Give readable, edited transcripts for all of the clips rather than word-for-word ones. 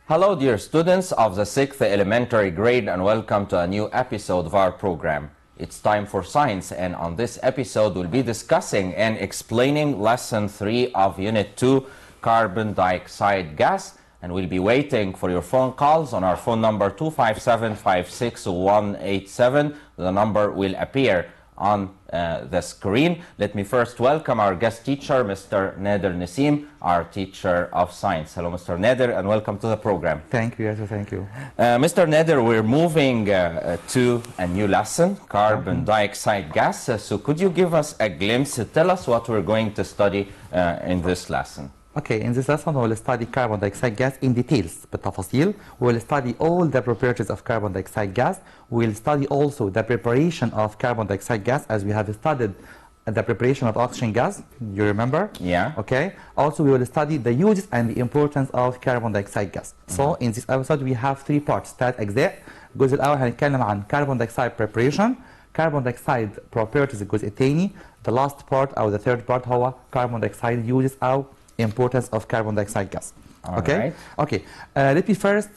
Hello, dear students of the 6th elementary grade, and welcome to a new episode of our program. It's time for science, and on this episode we'll be discussing and explaining lesson 3 of unit 2, carbon dioxide gas, and we'll be waiting for your phone calls on our phone number 257-56187. The number will appear on the screen. Let me first welcome our guest teacher, Mr. Nader Nassim, our teacher of science. Hello, Mr. Nader, and welcome to the program. Thank you, yes, thank you. Mr. Nader, we're moving to a new lesson, carbon dioxide gas. So could you give us a glimpse, tell us what we're going to study in this lesson? Okay, in this lesson we will study carbon dioxide gas in details, بالتفاصيل. We will study all the properties of carbon dioxide gas. We will study also the preparation of carbon dioxide gas, as we have studied the preparation of oxygen gas, you remember? Yeah. Okay. Also we will study the uses and the importance of carbon dioxide gas. So in this episode we have 3 parts, 3 أجزاء. الجزء الأول هنتكلم عن carbon dioxide preparation, carbon dioxide properties الجزء الثاني. The last part or the third part هو carbon dioxide uses أو importance of carbon dioxide gas. Okay? Right. Okay. Let me first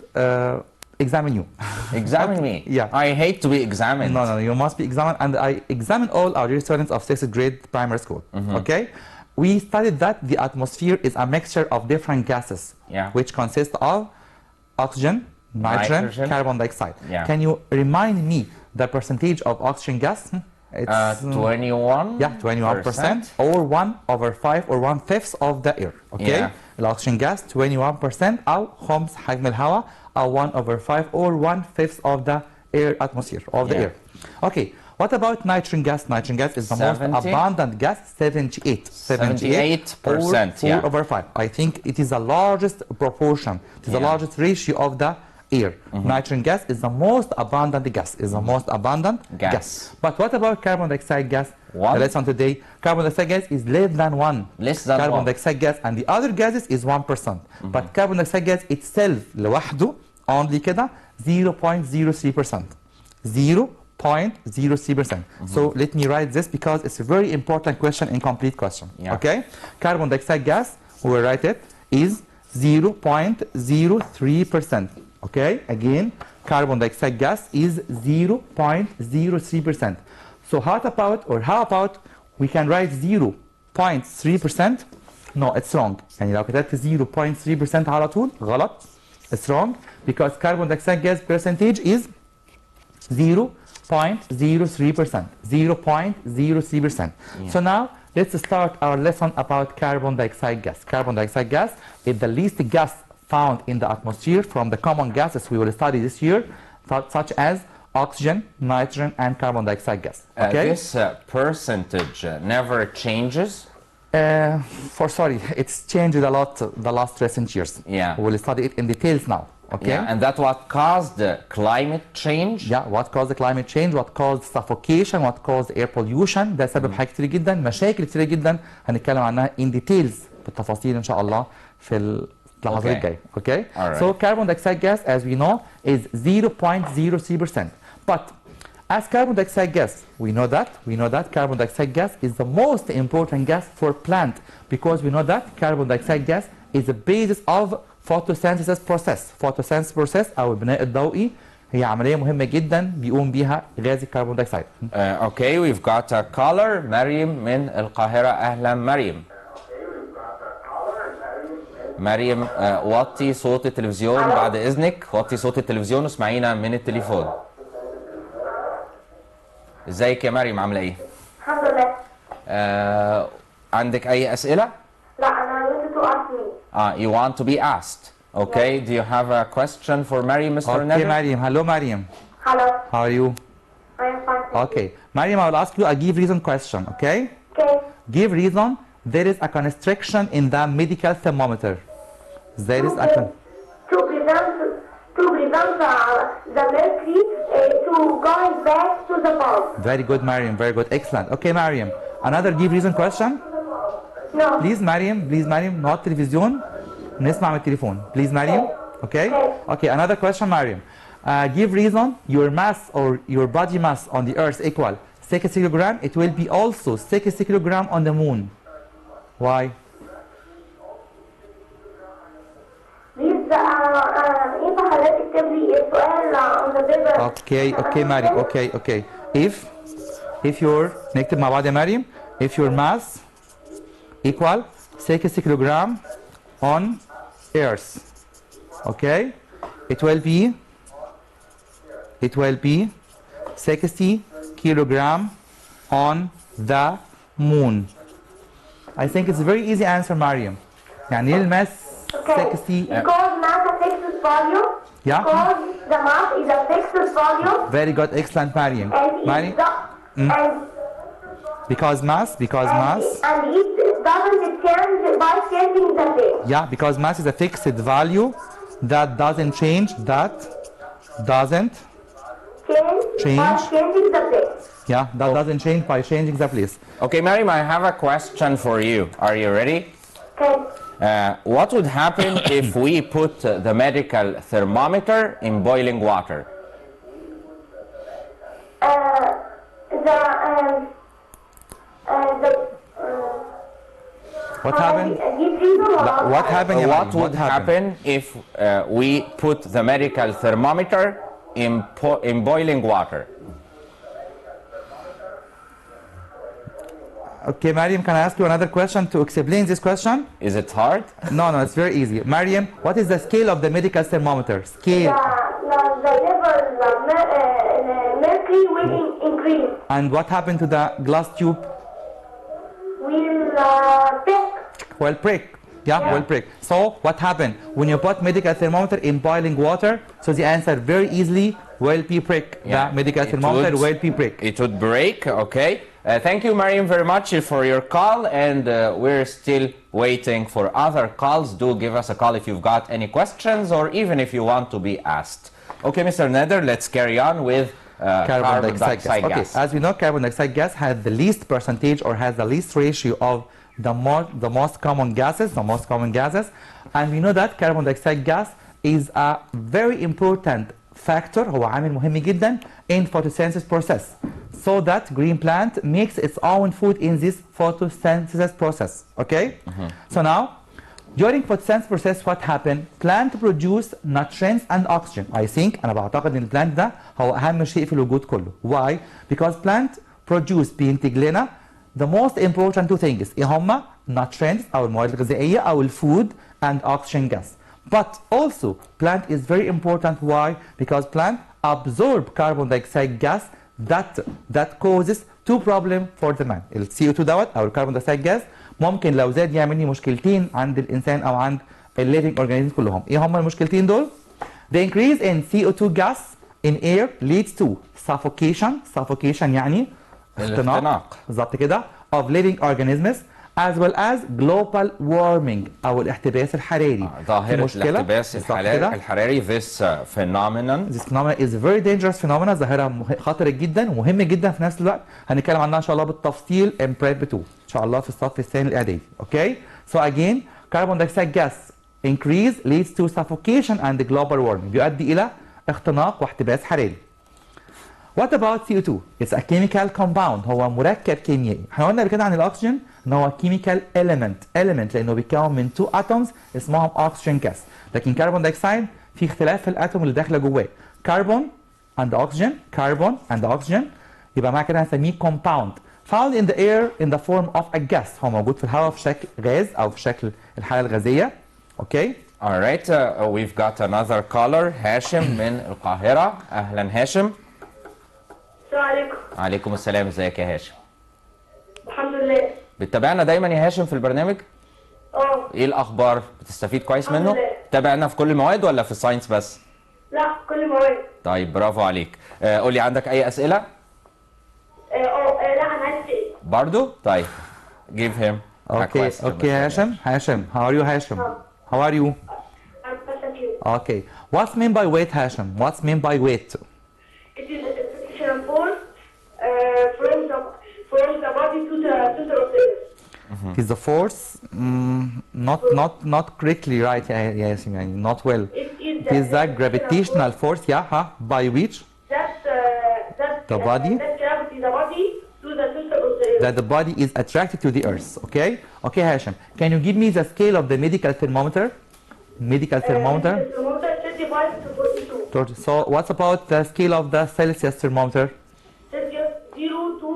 examine you. Examine Okay. me? Yeah. I hate to be examined. No, you must be examined, and I examine all our dear students of 6th grade primary school. Okay? We studied that the atmosphere is a mixture of different gases, which consist of oxygen, nitrogen, carbon dioxide. Yeah. Can you remind me the percentage of oxygen gas? It's 21%. Yeah, 21%, or 1/5 or 1/5 of the air. Okay? Yeah. الأكسجين gas 21% أو خمس حجم الهواء أو 1/5 or 1/5 of the air atmosphere of the air. Okay. What about nitrogen gas? Nitrogen gas is the 70? most abundant gas, 78%. 78%, or 4/5. I think it is the largest proportion. It is the largest ratio of the air. Nitrogen gas is the most abundant gas. Gas. But what about carbon dioxide gas? The lesson today, carbon dioxide gas is less than 1. Less than carbon 1. dioxide gas and the other gases is 1%. But carbon dioxide gas itself لوحده only كده 0.03%. 0.03%. So let me write this because it's a very important question, incomplete question. Okay? Carbon dioxide gas, we will write it, is 0.03%. Okay, again, carbon dioxide gas is 0.03%. So how about we can write 0.3%? No, it's wrong. يعني لو كتبت 0.3% على طول غلط. It's wrong because carbon dioxide gas percentage is 0.03%. 0.03%. So now let's start our lesson about carbon dioxide gas. Carbon dioxide gas is the least gas found in the atmosphere from the common gases we will study this year, such as oxygen, nitrogen, and carbon dioxide gas. Okay? This percentage never changes? It's changed a lot the last recent years. Yeah. We will study it in details now. Okay? Yeah, and that's what caused climate change? Yeah, what caused the climate change, what caused suffocation, what caused air pollution. ده سبب حاجات كتير جدا، مشاكل كتير جدا هنتكلم عنها in details بالتفاصيل إن شاء الله في اللحظات الجاية. Okay? Right. So carbon dioxide gas, as we know, is 0.03%. But as carbon dioxide gas, we know that carbon dioxide gas is the most important gas for plant, because we know that carbon dioxide gas is the basis of photosynthesis process. Photosynthesis process أو البناء الضوئي هي عملية مهمة جدا بيقوم بيها غاز الكربون دايوكسيد. Okay, we've got a caller, مريم من القاهرة. أهلا مريم. مريم وطي صوت التلفزيون بعد إذنك، وطي صوت التلفزيون واسمعينا من التليفون. ازيك يا مريم، عاملة ايه؟ الحمد لله. عندك أي أسئلة؟ لا، أنا wanted to ask me. You want to be asked. Okay, do you have a question for Mariam, Mr. Nader? Okay, Mariam. Hello, Mariam. Hello. How are you? I am fine. Okay. Mariam, I will ask you a give reason question, okay? Okay. Give reason. There is a constriction in the medical thermometer. There is a to prevent the mercury to going back to the bulb. Very good, Mariam. Very good. Excellent. Okay, Mariam. Another give reason question? No. Please, Mariam. Not television. نسمع من التليفون. Please, Mariam. Okay? Okay, another question, Mariam. Give reason. Your mass or your body mass on the earth equal 60 kilogram. It will be also 60 kilogram on the moon. Why? This يكتب لي السؤال on the paper. اوكي مريم اوكي if your نكتب مع بعض يا مريم if your mass equal 60 kilogram on earth okay it will be 60 kilogram on the moon. I think it's a very easy answer Mariam. يعني ايه الماس 60 Because mass a fixed value. Yeah. Because the mass is a fixed value. very good excellent Mariam. And Mariam and because mass and it doesn't change by changing the thing. yeah because mass is a fixed value that doesn't change Change by changing the thing. yeah that doesn't change by changing the place. Okay, Mariam, I have a question for you. Are you ready? Okay. What would happen if we put the medical thermometer in boiling water? What happened what happened يا What مريم? would happen if we put the medical thermometer in boiling water? Okay Mariam, can I ask you another question to explain this question? Is it hard? No, it's very easy. Mariam, what is the scale of the medical thermometer? Scale. The level mercury will increase. And what happened to the glass tube? Will pick. Well, prick. Yeah, well, prick. So what happened when you put medical thermometer in boiling water? So the answer very easily will be prick. Yeah, The medical thermometer will be prick. It would break, okay. Thank you, Mariam, very much for your call, and we're still waiting for other calls. Do give us a call if you've got any questions or even if you want to be asked. Okay, Mr. Nether, let's carry on with carbon dioxide gas. Okay, as we know, carbon dioxide gas has the least percentage or has the least ratio of the most common gases, and we know that carbon dioxide gas is a very important factor. هو عامل مهم جدا in photosynthesis process, so that green plant makes its own food in this photosynthesis process. Okay. So now, during photosynthesis process, what happened? Plant produce nutrients and oxygen. I think أنا بعتقد إن البلانت ده هو أهم شيء في الوجود كله. Why? Because plant produce بينتج لنا the most important two things. إيه هما؟ Nutrients أو المواد الغذائية أو الفود and oxygen gas. But also, plant is very important. Why? Because plant absorb carbon dioxide gas that causes two problems for the man. ال CO2 دوت أو الكربون دايوكسيد gas ممكن لو زاد يعمل لي مشكلتين عند الإنسان أو عند ال living organisms كلهم. إيه هما المشكلتين دول؟ The increase in CO2 gas in air leads to suffocation يعني اختناق بالظبط كده of living organisms as well as global warming أو الاحتباس الحراري. ظاهرة الاحتباس الحراري this phenomenon is very dangerous phenomenon. ظاهرة خطرة جدا ومهمة جدا في نفس الوقت. هنتكلم عنها إن شاء الله بالتفصيل in prep 2 إن شاء الله في الصف الثاني الإعدادي. Okay. So again carbon dioxide gas increase leads to suffocation and global warming. يؤدي إلى اختناق واحتباس حراري. What about CO2? It's a chemical compound. هو مركب كيميائي. احنا قلنا قبل كده عن الاكسجين ان هو chemical element لانه بيتكون من 2 atoms اسمهم oxygen gas. لكن كربون دايوكسيد في اختلاف في الاتوم اللي داخله جواه. كربون and oxygen يبقى معنى كده هنسميه compound found in the air in the form of a gas. هو موجود في الهواء في شكل غاز او في شكل الحالة الغازية. اوكي. Alright, we've got another caller. هاشم من القاهرة. اهلا هاشم. السلام عليكم. عليكم السلام، ازيك يا هاشم؟ الحمد لله. بتتابعنا دايما يا هاشم في البرنامج؟ ايه الاخبار؟ بتستفيد كويس منه؟ تابعنا في كل المواد ولا في الساينس بس؟ لا كل المواد. طيب برافو عليك. قول لي عندك اي اسئله؟ لا انا عايز اسال. برضو؟ طيب give him a question. Okay هاشم how are you هاشم؟ How are you? I'm fine, thank you. Okay. What's meant by weight هاشم? What's meant by weight? It is a frictional force from the body to the center of the earth. It is the force not correctly right يا ياسين يعني not well. It is the gravitational force by which the body to the center of the earth. that the body is attracted to the earth. Okay Hashim, can you give me the scale of the medical thermometer? The thermometer 35 35 to 42. So what's about the scale of the Celsius thermometer? Celsius 0 to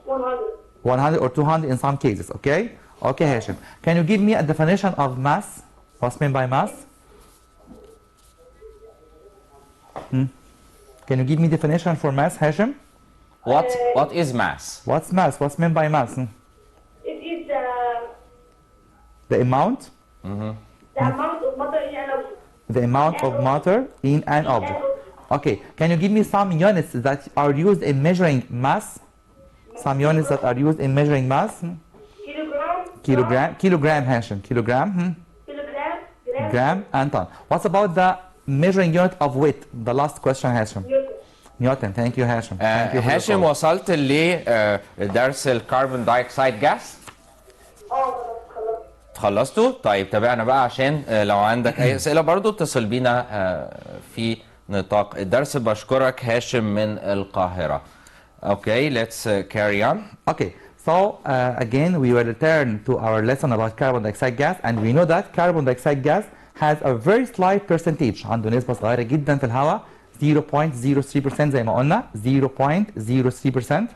100. 100 or 200 in some cases, okay? Okay, Hashim. Can you give me a definition of mass? What's meant by mass? Can you give me definition for mass, Hashim? What is mass? What's mass? What's meant by mass? It is The amount? the amount of matter in an object. The amount of matter in an object. Okay, can you give me some units that are used in measuring mass? Some units that are used in measuring mass? Kilogram, Hashim. Kilogram, Kilogram, gram, and ton. What's about the measuring unit of weight? The last question, Hashim. Newton. Thank you, Hashim. Thank you for the هاشم call. وصلت لدرس الكربون دايوكسيد جاس؟ خلاص. خلصتوا؟ طيب تابعنا بقى عشان لو عندك أي أسئلة برضو اتصل بينا في نطاق الدرس. بشكرك هاشم من القاهرة. Okay, let's carry on. Okay, so again we will return to our lesson about carbon dioxide gas, and we know that carbon dioxide gas has a very slight percentage. عنده نسبة صغيرة جدا في الهواء 0.03% زي ما قلنا 0.03%.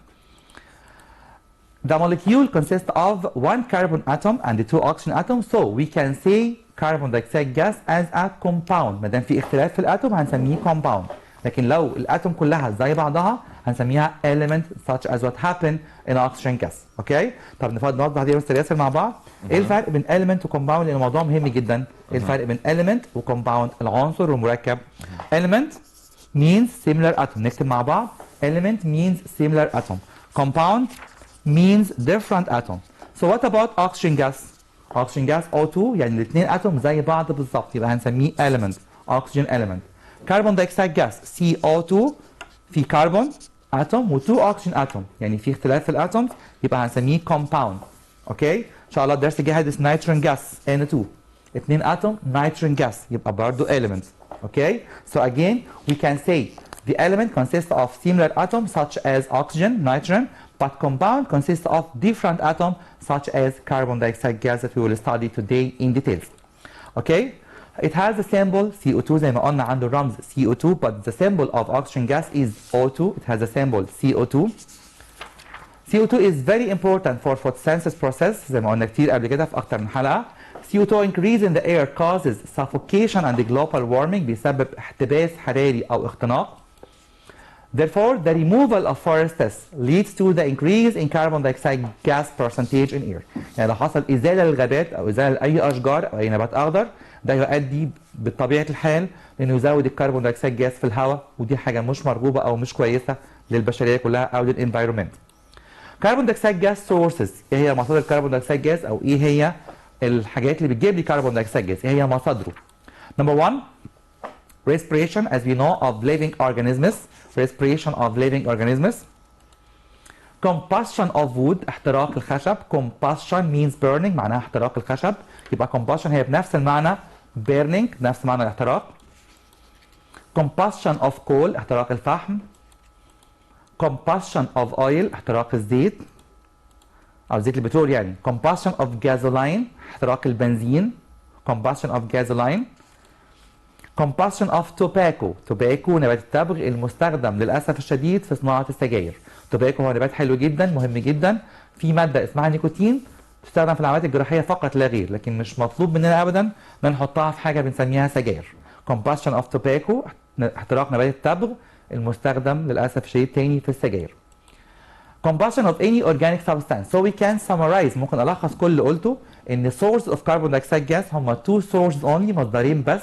The molecule consists of one carbon atom and two oxygen atoms, so we can say carbon dioxide gas as a compound. ما دام في اختلاف في الاتوم هنسميه compound. لكن لو الاتوم كلها زي بعضها هنسميها element such as what happened in oxygen gas. اوكي؟ طب نوضح دي بس ياسر مع بعض. ايه الفرق بين element وcompound؟ لان الموضوع مهم جدا. ايه الفرق بين element وcompound؟ العنصر والمركب. element means similar atom. نكتب مع بعض. element means similar atom. compound means different atom. So what about oxygen gas? oxygen gas O2 يعني الاثنين اتوم زي بعض بالظبط يبقى هنسميه element. oxygen element. carbon dioxide gas CO2 في كربون اتوم و 2 oxygen atom يعني في اختلاف في الاتومز يبقى هنسميه compound. اوكي؟ ان شاء الله الدرس الجاي هيدرس nitrogen gas N2 اثنين اتوم nitrogen gas يبقى برضه element. اوكي؟ So again we can say the element consists of similar atoms such as oxygen, nitrogen, but compound consists of different atoms such as carbon dioxide gas that we will study today in details. Okay? It has the symbol CO2 زي ما قلنا عنده رمز CO2, but the symbol of oxygen gas is O2. It has the symbol CO2. CO2 is very important for photosynthesis process زي ما قلنا كتير قبل كده في أكتر من حلقة. CO2 increase in the air causes suffocation and global warming بيسبب احتباس حراري أو اختناق. Therefore, the removal of forests leads to the increase in carbon dioxide gas percentage in air. يعني لو حصل إزالة للغابات أو إزالة لأي أشجار أو أي نبات أخضر ده يؤدي بطبيعة الحال إنه يزود الكربون دايوكسيد جاز في الهواء ودي حاجة مش مرغوبة أو مش كويسة للبشرية كلها أو للإنفايرومنت. كربون دايوكسيد جاز سورسز إيه هي مصادر الكربون دايوكسيد جاز أو إيه هي الحاجات اللي بتجيب لي كربون دايوكسيد جاز؟ إيه هي مصادره؟ Number one, respiration as we know of living organisms. Respiration of living organisms. Combustion of wood احتراق الخشب. Combustion means burning معناها احتراق الخشب يبقى combustion هي بنفس المعنى burning نفس معنى الاحتراق. Combustion of coal احتراق الفحم. Combustion of oil احتراق الزيت أو زيت البترول يعني. Combustion of gasoline احتراق البنزين. Combustion of gasoline. Combustion of tobacco. Tobacco نبات التبغ المستخدم للأسف الشديد في صناعة السجاير. Tobacco هو نبات حلو جدا مهم جدا في مادة اسمها نيكوتين تستخدم في العمليات الجراحية فقط لا غير لكن مش مطلوب مننا أبدا إن نحطها في حاجة بنسميها سجاير. Combustion of tobacco احتراق نبات التبغ المستخدم للأسف الشديد تاني في السجاير. Combustion of any organic substance. So we can summarize ممكن ألخص كل اللي قلته إن source of carbon dioxide gas هم two sources only مصدرين بس.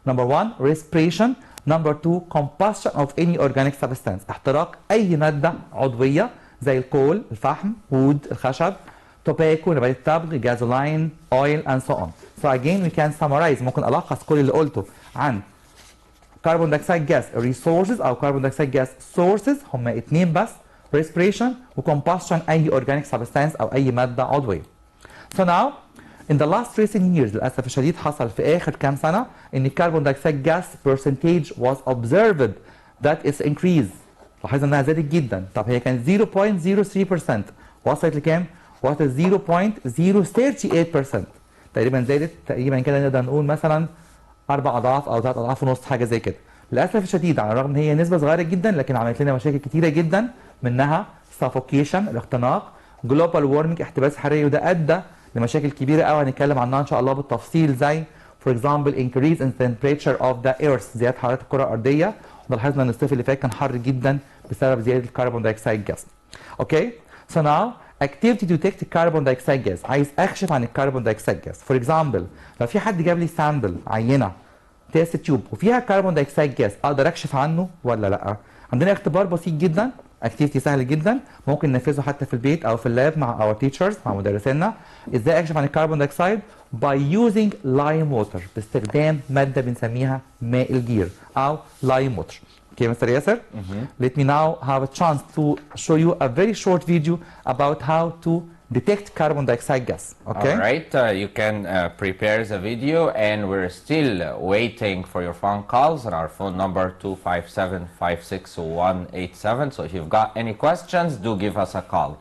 Number one, respiration. Number two, combustion of any organic substance. احتراق أي مادة عضوية زي الكول، الفحم، wood، الخشب، tobacco، نبات التبغ، gasoline, oil, and so on. So again we can summarize ممكن ألخص كل اللي قلته عن carbon dioxide gas resources أو carbon dioxide gas sources هم اتنين بس respiration و combustion أي organic substance أو أي مادة عضوية. So now in the last recent years للأسف الشديد حصل في آخر كام سنة إن carbon dioxide gas percentage was observed that it's increased. لاحظنا إنها زادت جدا. طب هي كانت 0.03% وصلت لكام؟ وصلت 0.038%. تقريبا زادت تقريبا كده نقدر نقول مثلا 4 اضعاف او 3 اضعاف ونص، حاجه زي كده. للاسف الشديد على الرغم ان هي نسبه صغيره جدا لكن عملت لنا مشاكل كتيره جدا، منها suffocation الاختناق، global warming احتباس حراري، وده ادى لمشاكل كبيره قوي هنتكلم عنها ان شاء الله بالتفصيل، زي for example increase in temperature of the earth، زياده حراره الكره الارضيه، ولاحظنا ان الصيف اللي فات كان حر جدا بسبب زياده الكربون دايوكسيد جاز. اوكي so now activity to detect carbon dioxide gas، عايز اكشف عن الكربون دايوكسيد جاز. for example لو في حد جاب لي سامبل عينه تيست تيوب وفيها كربون دايوكسيد جاز، اقدر اكشف عنه ولا لا؟ عندنا اختبار بسيط جدا، اكتيفيتي سهل جدا، ممكن ننفذه حتى في البيت او في اللاب مع اور تيتشرز، مع مدرسينا. ازاي اكشف عن الكربون دايوكسيد؟ باي يوزنج لايم ووتر، باستخدام ماده بنسميها ماء الجير او لايم ووتر. Okay, Mr. Yasser? Let me now have a chance to show you a very short video about how to detect carbon dioxide gas. Okay? All right, you can prepare the video, and we're still waiting for your phone calls on our phone number 257-56187. So if you've got any questions, do give us a call.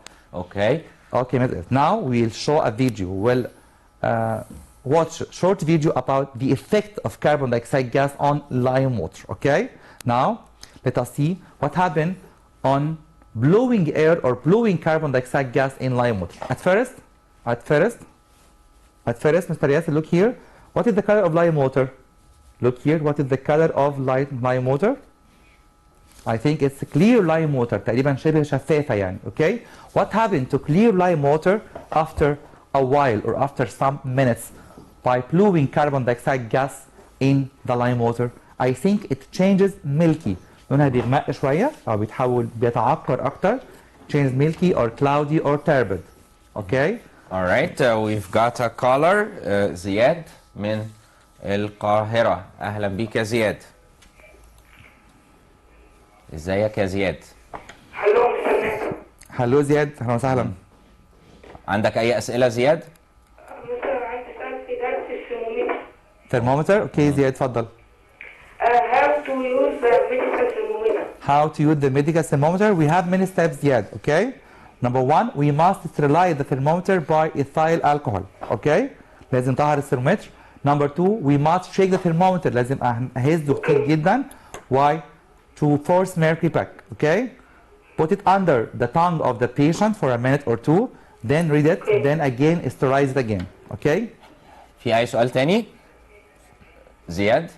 Okay? Okay, Mr. Now we'll show a video. We'll watch a short video about the effect of carbon dioxide gas on lime water. Okay? Now let us see what happened on blowing air or blowing carbon dioxide gas in lime water. At first, Mr. Yasser, look here. What is the color of lime water? Look here. What is the color of lime water? I think it's clear lime water. تقريبا شبه شفافة يعني. Okay. What happened to clear lime water after a while or after some minutes by blowing carbon dioxide gas in the lime water? I think it changes milky. لونها بيغمق شوية أو بيتعكر أكتر. Changes milky or cloudy or turbid. Okay? All right, we've got a caller, زياد من القاهرة. أهلا بيك يا زياد. ازيك يا زياد؟ هلو زياد، أهلا وسهلا. عندك أي أسئلة زياد؟ مثلا عايز اسال في درس الثرمومتر. Thermometer. Okay, زياد اتفضل. How to use the medical thermometer. How to use the medical thermometer? We have many steps yet. Okay. Number one, we must sterilize the thermometer by ethyl alcohol. Okay. لازم طهر الثرمومتر. Number two, we must shake the thermometer. لازم أهزه كتير جدا. Why? To force mercury back. Okay. Put it under the tongue of the patient for a minute or two. Then read it. Then again sterilize it again. Okay. في أي سؤال تاني؟ زياد؟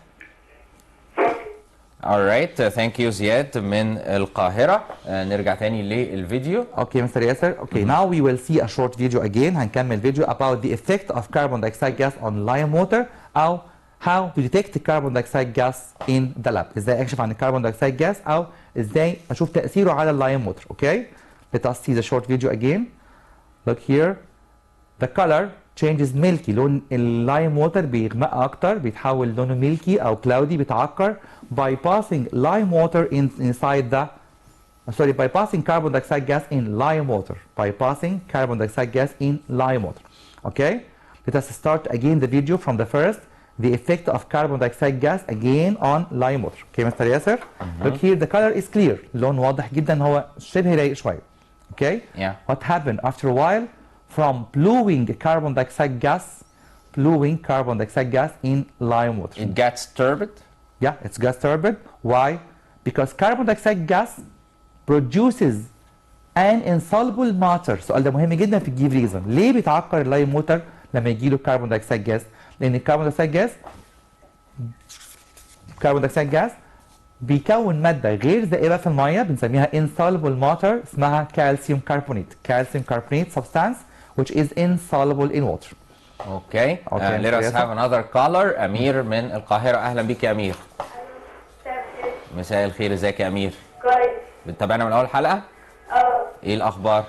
Alright, thank you زياد من القاهرة. نرجع تاني للفيديو. Okay, Mr. Yasser. Okay, now we will see a short video again. هنكمل فيديو about the effect of carbon dioxide gas on lime water أو how to detect carbon dioxide gas in the lab. ازاي اكشف عن الكربون دايوكسيد جاس أو ازاي اشوف تأثيره على اللايم ووتر. Okay, let us see the short video again. Look here. The color changes milky. لون اللايم ووتر بيغمق اكتر، بيتحول لونه ميلكي او كلاودي، بيتعكر by passing lime water inside the by passing carbon dioxide gas in lime water. By passing carbon dioxide gas in lime water. Okay? Let us start again the video from the first. The effect of carbon dioxide gas again on lime water. Okay, Mr. Yasser? Look here, the color is clear. لون واضح جدا، هو شبه رايق شوية. Okay? Yeah. What happened after a while? From blowing carbon dioxide gas in lime water. It gets turbid. Yeah, it's gas turbid. Why? Because carbon dioxide gas produces an insoluble matter. السؤال ده مهم جدا في الجيف ريزون. ليه بيتعكر اللايم ووتر لما يجي له كربون دايوكسيد جاز؟ لأن الكربون دايوكسيد جاز بيكون مادة غير ذائبة في المية بنسميها insoluble matter اسمها calcium carbonate substance which is insoluble in water. Okay. Let us have another caller. أمير من القاهرة. أهلا بيك يا أمير. مساء الخير، ازيك يا أمير؟ كويس. بتتابعنا من أول حلقة؟ إيه الأخبار؟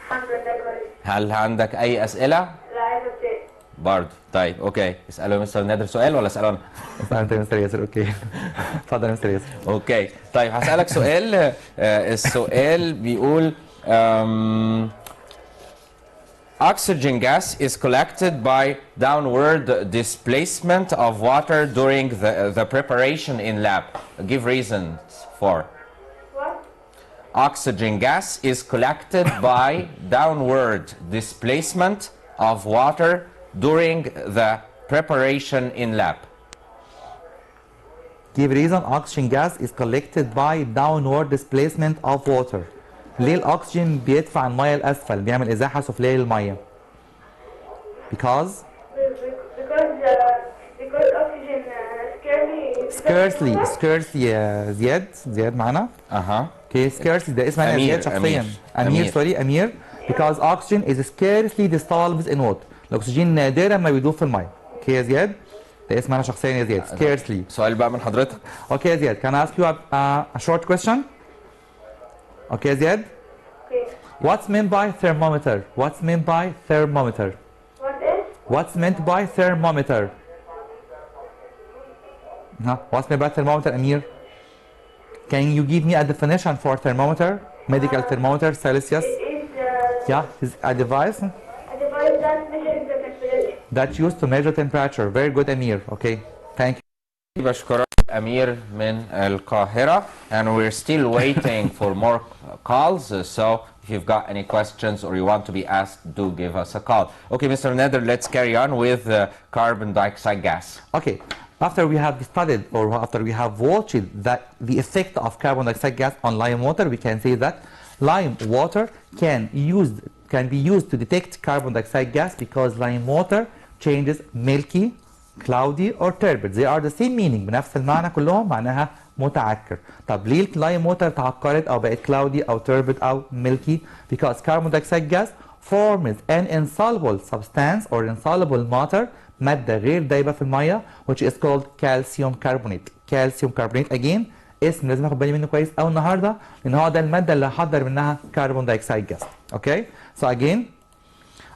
الحمد لله كويس. هل عندك أي أسئلة؟ لا، عايز اسال. برضه. طيب أوكي. اسأله يا مستر نادر سؤال ولا أسأله أنا؟ أنت يا مستر ياسر. أوكي. اتفضل يا مستر ياسر. أوكي. طيب هسألك سؤال. السؤال بيقول oxygen gas is collected by downward displacement of water during the preparation in lab. Give reasons for. What? Oxygen gas is collected by downward displacement of water during the preparation in lab. Give reason. Oxygen gas is collected by downward displacement of water. ليه الأكسجين بيدفع المية لأسفل؟ بيعمل إزاحة سفلية للمية. Because oxygen scarcely زياد معانا. Okay, scarcely ده اسمها زياد شخصيا. أمير سوري أمير. Because oxygen is scarcely dissolved in water. الأكسجين نادرا ما بيدوب في المية. Okay يا زياد. ده اسمها أنا شخصيا يا زياد. Scarcely. سؤال بقى من حضرتك. Okay يا زياد. Can I ask you a short question? Okay يا زياد. Okay. What's meant by thermometer? What's meant by thermometer? What is? What's meant by thermometer? What's meant by thermometer, Amir? Can you give me a definition for thermometer? Medical thermometer, Celsius? Yeah, is a device? A device that measures the temperature. That's used to measure temperature. Very good, Amir. Okay, thank you. بشكرك أمير من القاهرة and we're still waiting for more calls, so if you've got any questions or you want to be asked, do give us a call. Okay, Mr. Nether, let's carry on with carbon dioxide gas. Okay, after we have studied or after we have watched the effect of carbon dioxide gas on lime water, we can say that lime water can be used to detect carbon dioxide gas because lime water changes milky, cloudy or turbid. They are the same meaning. بنفس المعنى كلهم معناها متعكر. طب ليه اللايم ووتر تعكرت او بقت cloudy او turbid او milky? Because carbon dioxide gas forms an insoluble substance or insoluble matter مادة غير دايبة في المية which is called calcium carbonate. Calcium carbonate again اسم لازم اخد بالي منه كويس قوي النهارده لان هو ده المادة اللي هحضر منها carbon dioxide gas. Okay? So again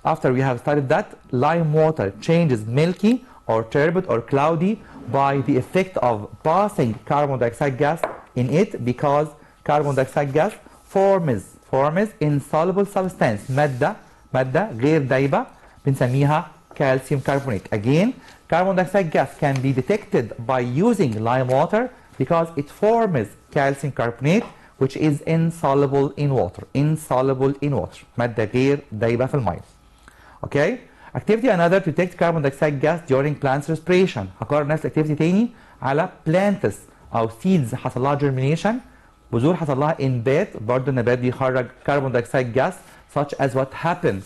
after we have studied that lime water changes milky or turbid or cloudy by the effect of passing carbon dioxide gas in it because carbon dioxide gas forms insoluble substance مادة غير دايبة بنسميها calcium carbonate. Again, carbon dioxide gas can be detected by using lime water because it forms calcium carbonate which is insoluble in water. Insoluble in water. مادة غير دايبة في المية. Okay? Activity another to detect carbon dioxide gas during plants respiration. هقرر نفس الاكتيفيتي تاني على plants او seeds حصل لها germination بذور حصل لها انبات برضه النبات بيخرج carbon dioxide gas such as what happens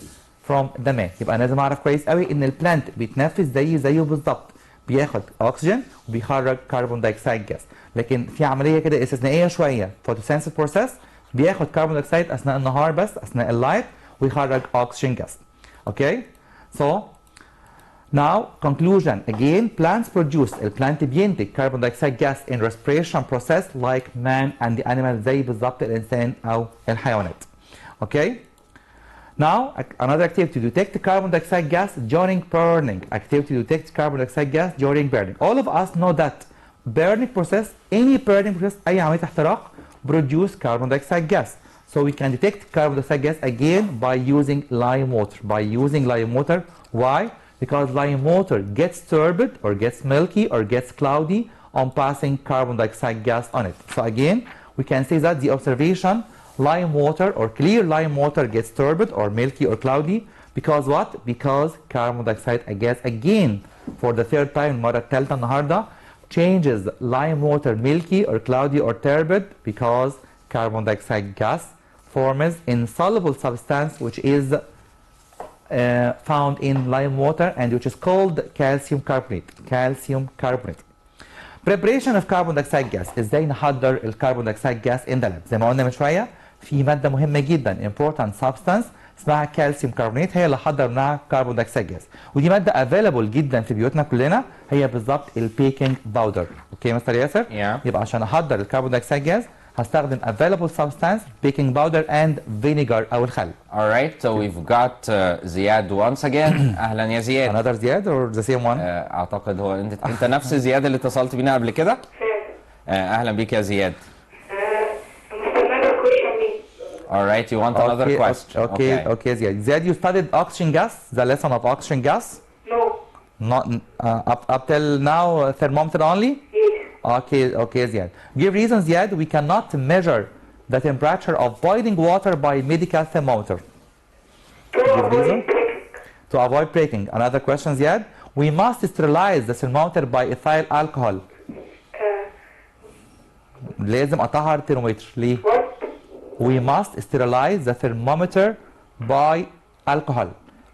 from the man. يبقى انا لازم اعرف كويس قوي ان البلانت بيتنفس زيه بالظبط بياخد اكسجين وبيخرج carbon dioxide gas لكن في عمليه كده استثنائيه شويه photosynthesis process بياخد carbon dioxide اثناء النهار بس اثناء اللايت ويخرج oxygen gas. Okay? So now conclusion again plants produce البلانت بينتج carbon dioxide gas in respiration process like man and the animal زي بالظبط الانسان او الحيوانات. Okay? Now another activity to detect carbon dioxide gas during burning. Activity to detect carbon dioxide gas during burning. All of us know that burning process, any burning process أي عملية احتراق produce carbon dioxide gas. So we can detect carbon dioxide gas again by using lime water. By using lime water. Why? Because lime water gets turbid or gets milky or gets cloudy on passing carbon dioxide gas on it. So again, we can say that the observation lime water or clear lime water gets turbid or milky or cloudy because what? Because carbon dioxide gas again for the third time المرة الثالثة النهاردة changes lime water milky or cloudy or turbid because carbon dioxide gas forms insoluble substance which is found in lime water and which is called calcium carbonate. Calcium carbonate. Preparation of carbon dioxide gas. ازاي نحضر الكربون دايوكسيد gas in the lab؟ زي ما قلنا من شوية في مادة مهمة جدا important substance اسمها كالسيوم كربونات هي اللي حضر منها كربون دايوكسيد جاز ودي مادة available جدا في بيوتنا كلنا هي بالظبط البيكنج باودر. اوكي مستر ياسر؟ يبقى عشان احضر الكربون دايوكسيد جاز هستخدم available substance baking powder and vinegar او الخل. Alright, so we've got زياد once again. اهلا يا زياد. Another زياد or the same one؟ اعتقد هو انت نفس زياد اللي اتصلت بينا قبل كده؟ اهلا بيك يا زياد. Alright, you want another question? Okay, زياد. زياد, you studied oxygen gas, the lesson of oxygen gas? No. Not up till now thermometer only? Yes. Okay, زياد. Give reasons, زياد, we cannot measure the temperature of boiling water by medical thermometer. Give reason? To avoid breaking. Another question, زياد. We must sterilize the thermometer by ethyl alcohol. لازم اطهر الترمومتر. ليه؟ What? We must sterilize the thermometer by alcohol.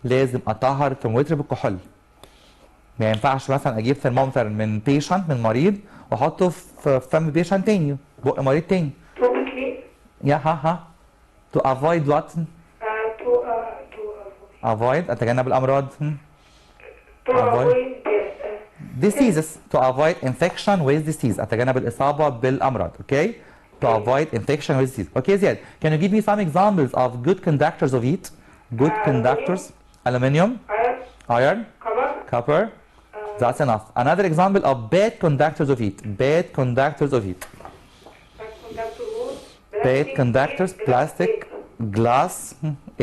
لازم اطهر الترمومتر بالكحول. ما ينفعش مثلا اجيب ثرمومتر من بيشنت، من مريض، واحطه في فم بيشنت تاني، بق مريض تاني. To be clean? يا ها. To avoid what? avoid اتجنب الامراض. To avoid diseases. To avoid infection with disease. اتجنب الاصابه بالامراض. Okay. To avoid infection with disease. Okay, Ziad. Can you give me some examples of good conductors of heat? Good conductors. Aluminium. Iron. Copper. That's enough. Another example of bad conductors of heat. Bad conductors of heat. Bad conductors, plastic, glass,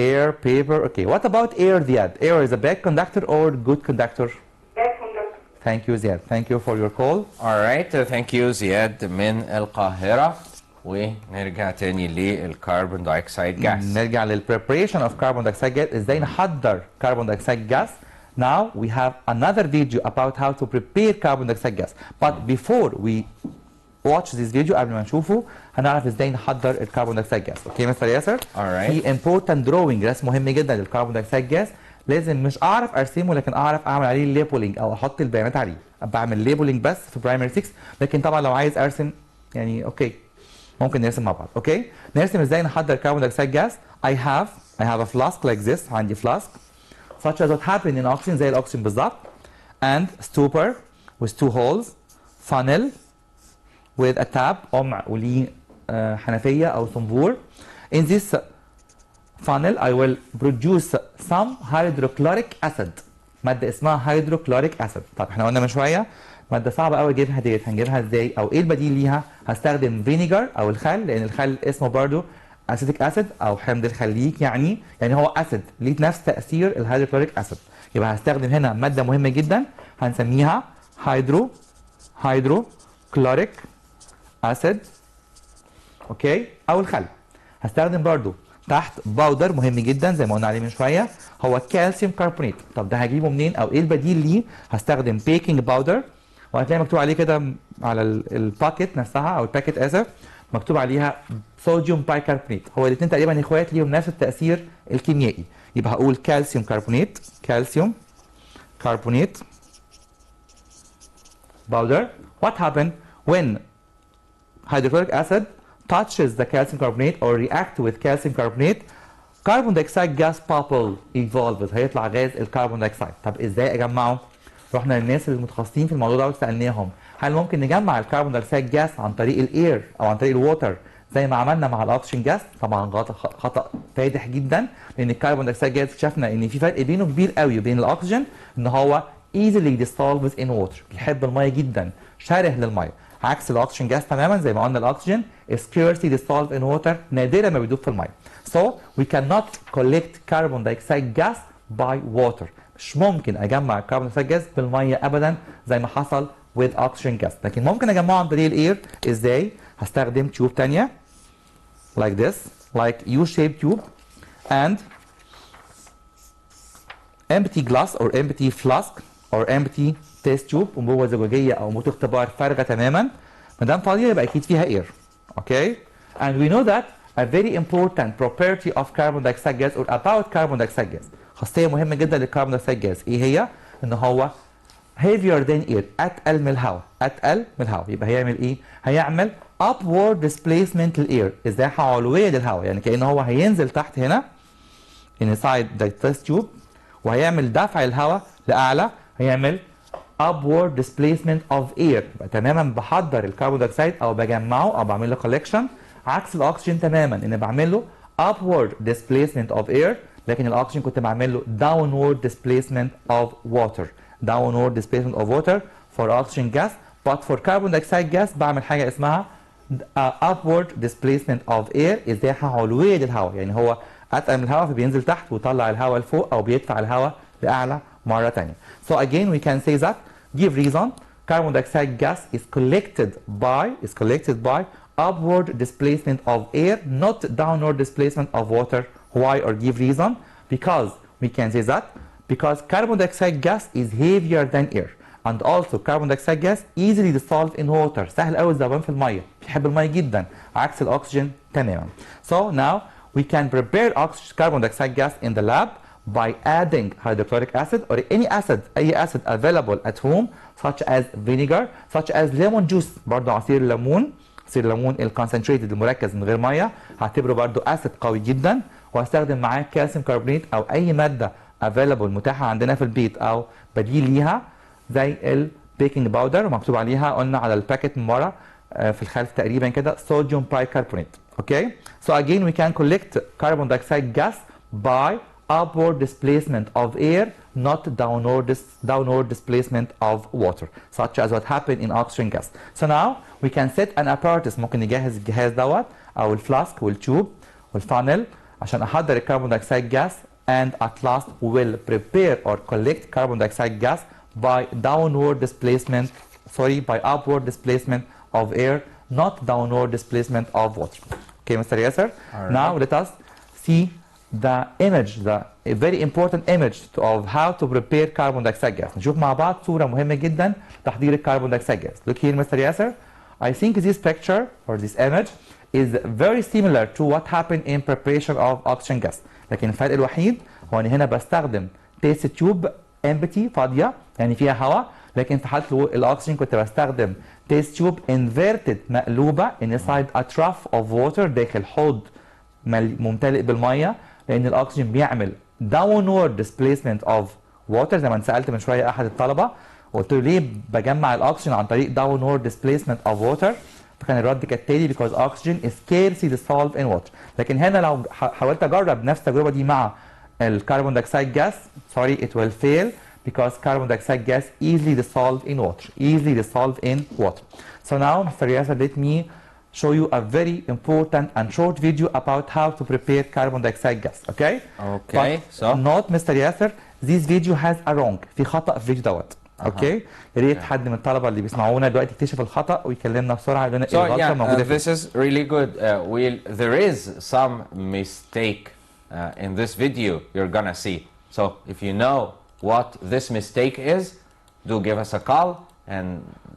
air, paper. Okay. What about air, Ziad? Air is a bad conductor or good conductor? bad conductor. Thank you, Ziad. Thank you for your call. Alright, thank you زياد من القاهرة. ونرجع تاني للكربون دايوكسيد جاس. نرجع للpreparation of carbon dioxide gas. ازاي نحضر carbon dioxide gas. Now we have another video about how to prepare carbon dioxide gas. But before we watch this video, قبل ما نشوفه هنعرف ازاي نحضر الكربون دايوكسيد جاس. اوكي مستر ياسر؟ Alright. في important drawing، رسم مهم جدا للكربون دايوكسيد جاس. لازم مش اعرف ارسمه، لكن اعرف اعمل عليه ليبلينج او احط البيانات عليه. بعمل ليبلينج بس في برايمري 6، لكن طبعا لو عايز ارسم يعني اوكي ممكن نرسم مع بعض. اوكي نرسم ازاي نحضر كربون دايوكسيد جاس. I have a flask like this. عندي flask such as what happened in oxygen، زي الاكسجين بالظبط. and stopper with 2 holes. funnel with a tap، قمع وليه حنفيه او صنبور. in this funnel I will produce some hydrochloric acid. ماده اسمها hydrochloric acid. طب احنا قلنا من شويه ماده صعبه قوي اجيبها ديت، هنجيبها ازاي او ايه البديل ليها؟ هستخدم فينيجر او الخل، لان الخل اسمه برضو اسيتيك اسيد او حمض الخليك، يعني هو اسيد ليه نفس تاثير الهيدروكلوريك اسيد. يبقى هستخدم هنا ماده مهمه جدا هنسميها هيدروكلوريك اسيد. اوكي او الخل. هستخدم برضو تحت باودر مهم جدا زي ما قلنا عليه من شويه، هو كالسيوم كربونات. طب ده هجيبه منين او ايه البديل ليه؟ هستخدم بيكنج باودر، وهتلاقي مكتوب عليه كده على الباكيت نفسها او الباكيت اسف مكتوب عليها صوديوم بايكربونات. هو الاثنين تقريبا اخوات ليهم نفس التاثير الكيميائي. يبقى هقول كالسيوم كربونات، كالسيوم كربونات باودر. What happen when hydrochloric acid touches the calcium carbonate or react with calcium carbonate? carbon dioxide gas bubble evolves. هيطلع غاز الكربون دايوكسيد. طب ازاي اجمعه؟ رحنا للناس المتخصصين في الموضوع ده وسالناهم هل ممكن نجمع الكربون دايوكسيد جاس عن طريق الاير او عن طريق الووتر زي ما عملنا مع الاكسجين جاس؟ طبعا خطا فادح جدا، لان الكربون دايوكسيد جاس اكتشفنا ان في فرق بينه كبير قوي وبين الاكسجين، ان هو easily dissolves in water، بيحب الميه جدا، شره للميه، عكس الاكسجين جاس تماما. زي ما قلنا الاكسجين is scarcely dissolved in water، نادرا ما بيدوب في الميه. So we cannot collect carbon dioxide gas by water. مش ممكن اجمع الكربون دايوكسيد جاز بالميه ابدا زي ما حصل with oxygen gas، لكن ممكن اجمعه عن طريق الاير. ازاي؟ هستخدم تيوب ثانيه like this، like U-shaped tube and empty glass or empty flask or empty test tube، انبوبه زجاجيه او انبوبه اختبار فارغه تماما. ما دام فاضيه يبقى اكيد فيها اير. اوكي and we know that a very important property of carbon dioxide gas or about carbon dioxide gas، خاصيه مهمه جدا للكربون دايوكسيد جاز. ايه هي؟ ان هو heavier than air، اتقل من الهواء، اتقل من الهواء. يبقى هيعمل ايه؟ هيعمل upward displacement للاير، ازاحه علويه للهواء، يعني كأنه هو هينزل تحت هنا inside the test tube وهيعمل دفع الهواء لاعلى، هيعمل upward displacement of air. يبقى تماما بحضر الكربون دايوكسيد او بجمعه او بعمل له collection، عكس الاكسجين تماما ان بعمل له upward displacement of air، لكن الاكسجين كنت بعمل له downward displacement of water. downward displacement of water for oxygen gas، but for carbon dioxide gas بعمل حاجه اسمها upward displacement of air، ازاحه علويه للهواء، يعني هو اتقل من الهواء فبينزل تحت ويطلع الهواء لفوق او بيدفع الهواء لاعلى مره ثانيه. So again we can say that give reason carbon dioxide gas is collected by upward displacement of air, not downward displacement of water. Why or give reason? Because we can say that because carbon dioxide gas is heavier than air and also carbon dioxide gas easily dissolved in water، سهل قوي الذوبان في الميه. بيحب الميه جدا عكس الاكسجين تماما. So now we can prepare carbon dioxide gas in the lab by adding hydrochloric acid or any acid, أي acid available at home such as vinegar, such as lemon juice. برضه عصير الليمون، عصير الليمون الكونسنتريتد المركز من غير ميه هعتبره برضه acid قوي جدا، وهستخدم معاه كالسيوم كربونات او اي ماده available متاحه عندنا في البيت او بديل ليها زي البيكنج باودر ومكتوب عليها قلنا على الباكت من ورا في الخلف تقريبا كده صوديوم بايكربونات. اوكي. So again we can collect carbon dioxide gas by upward displacement of air, not downward displacement of water, such as what happened in oxygen gas. So now we can set an apparatus. ممكن نجهز الجهاز دوت او الفلاسك والتوب والفانل عشان احضر الكربون دايوكسيد gas, and at last we will prepare or collect carbon dioxide gas by upward displacement of air, not downward displacement of water. Okay, Mr. Yasser. Right. Now let us see the image, the very important image of how to prepare carbon dioxide gas. نشوف مع بعض صورة مهمة جدا تحضير الكربون دايوكسيد gas. Look here, Mr. Yasser. I think this picture or this image is very similar to what happened in preparation of oxygen gas. لكن الفرق الوحيد هو ان هنا بستخدم تيست تيوب empty فاضية يعني فيها هواء، لكن في حالة الاكسجين كنت بستخدم تيست تيوب inverted مقلوبة inside a trough of water داخل حوض ممتلئ بالمية، لان الاكسجين بيعمل downward displacement of water. زي ما انت سألت من شوية احد الطلبة وقلت له ليه بجمع الاكسجين عن طريق downward displacement of water، فكان الرد كالتالي because oxygen is scarcely dissolved in water. لكن هنا لو حاولت اجرب نفس التجربه دي مع الكربون دايوكسيد gas, sorry it will fail because carbon dioxide gas easily dissolved in water. So now Mr. Yasser, let me show you a very important and short video about how to prepare carbon dioxide gas. Okay? Okay. But so note Mr. Yasser, this video has a wrong. في خطأ في الفيديو دوت. اوكي يا ريت حد من الطلبه اللي بيسمعونا دلوقتي يكتشف الخطا ويكلمنا بسرعه يقول لنا ايه الغلطه موجوده فين. This is really good. There is some mistake in this video you're gonna see. So if you know what this mistake is, do give us a call and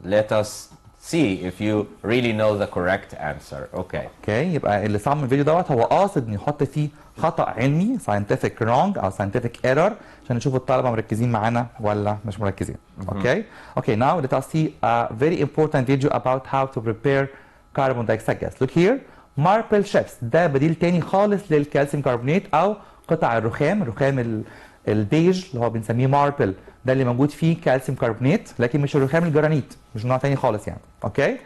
let us see if you really know the correct answer. Okay. يبقى اللي صمم الفيديو دوت هو قاصد انه يحط فيه خطأ علمي scientific wrong او scientific error عشان نشوف الطلبة مركزين معانا ولا مش مركزين. Okay, now let us see a very important video about how to prepare carbon dioxide gas. Look here, marble chips. ده بديل تاني خالص للكالسيوم كربونات او قطع الرخام البيج اللي هو بنسميه ماربل، ده اللي موجود فيه كالسيوم كربونات لكن مش الرخام الجرانيت، مش نوع تاني خالص يعني. اوكي.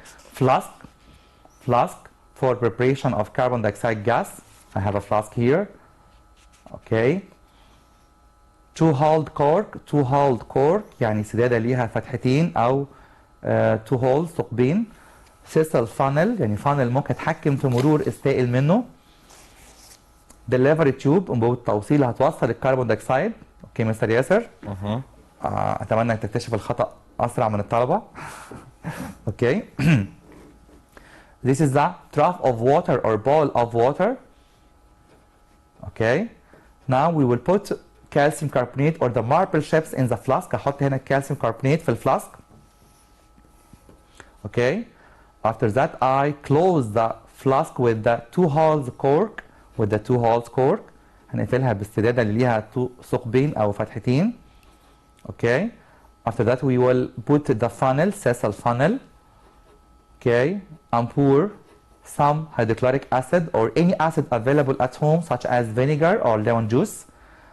flask for preparation of carbon dioxide gas. I have a flask here. Okay. two-holed cork يعني سدادة ليها فتحتين أو two holes ثقبين. sessile funnel يعني funnel ممكن أتحكم في مرور السائل منه. delivery tube أنبوبة التوصيل هتوصل الكربون دايوكسيد. اوكي مستر ياسر. أتمنى أنك تكتشف الخطأ أسرع من الطلبة. اوكي. This is the trough of water or bowl of water. Okay. Now we will put calcium carbonate or the marble chips in the flask. هحط هنا الكالسيوم كربونات في الفلاسك. Okay. After that I close the flask with the two holes cork. هنقفلها بالسدادة اللي ليها ثقبين أو فتحتين. Okay. After that we will put the funnel, sessile funnel. Okay. And pour some hydrochloric acid or any acid available at home such as vinegar or lemon juice.